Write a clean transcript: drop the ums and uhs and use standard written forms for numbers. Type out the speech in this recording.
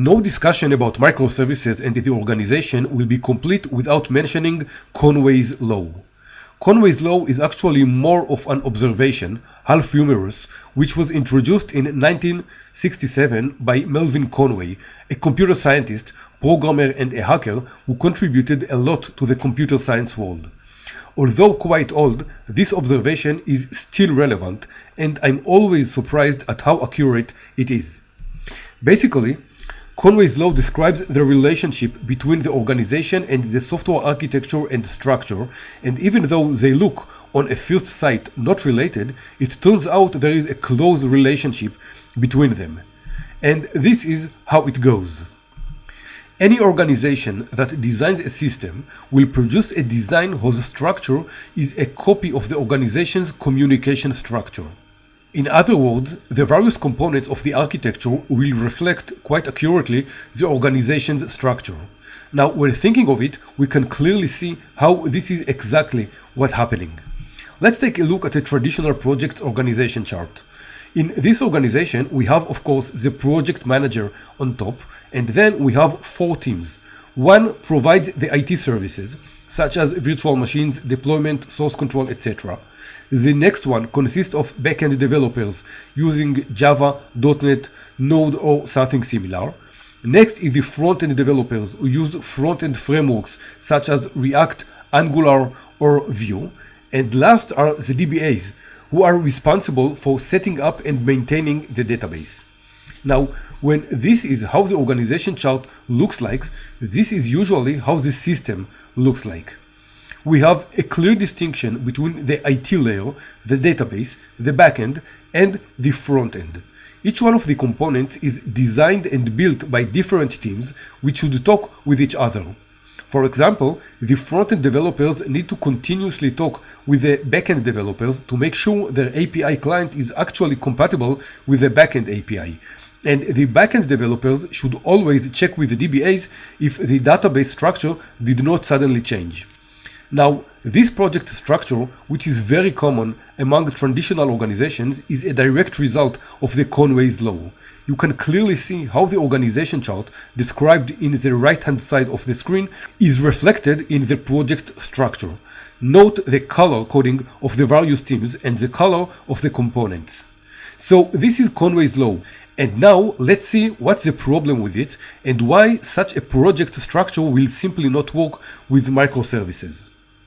No discussion about microservices and the organization will be complete without mentioning Conway's Law. Conway's Law is actually more of an observation, half humorous, which was introduced in 1967 by Melvin Conway, a computer scientist, programmer, and a hacker who contributed a lot to the computer science world. Although quite old, this observation is still relevant, and I'm always surprised at how accurate it is. Basically, Conway's Law describes the relationship between the organization and the software architecture and structure, and even though they look on a first sight not related, it turns out there is a close relationship between them. And this is how it goes. Any organization that designs a system will produce a design whose structure is a copy of the organization's communication structure. In other words, the various components of the architecture will reflect quite accurately the organization's structure. Now, when thinking of it, we can clearly see how this is exactly what's happening. Let's take a look at a traditional project organization chart. In this organization, we have, of course, the project manager on top, and then we have 4 teams. One provides the IT services, such as virtual machines, deployment, source control, etc. The next one consists of backend developers using Java, .NET, Node, or something similar. Next is the front-end developers who use front-end frameworks such as React, Angular, or Vue. And last are the DBAs, who are responsible for setting up and maintaining the database. Now, when this is how the organization chart looks like, this is usually how the system looks like. We have a clear distinction between the IT layer, the database, the backend, and the front end. Each one of the components is designed and built by different teams which should talk with each other. For example, the front-end developers need to continuously talk with the backend developers to make sure their API client is actually compatible with the backend API. And the backend developers should always check with the DBAs if the database structure did not suddenly change. Now, this project structure, which is very common among traditional organizations, is a direct result of the Conway's Law. You can clearly see how the organization chart described in the right-hand side of the screen is reflected in the project structure. Note the color coding of the various teams and the color of the components. So this is Conway's Law. And now let's see what's the problem with it and why such a project structure will simply not work with microservices.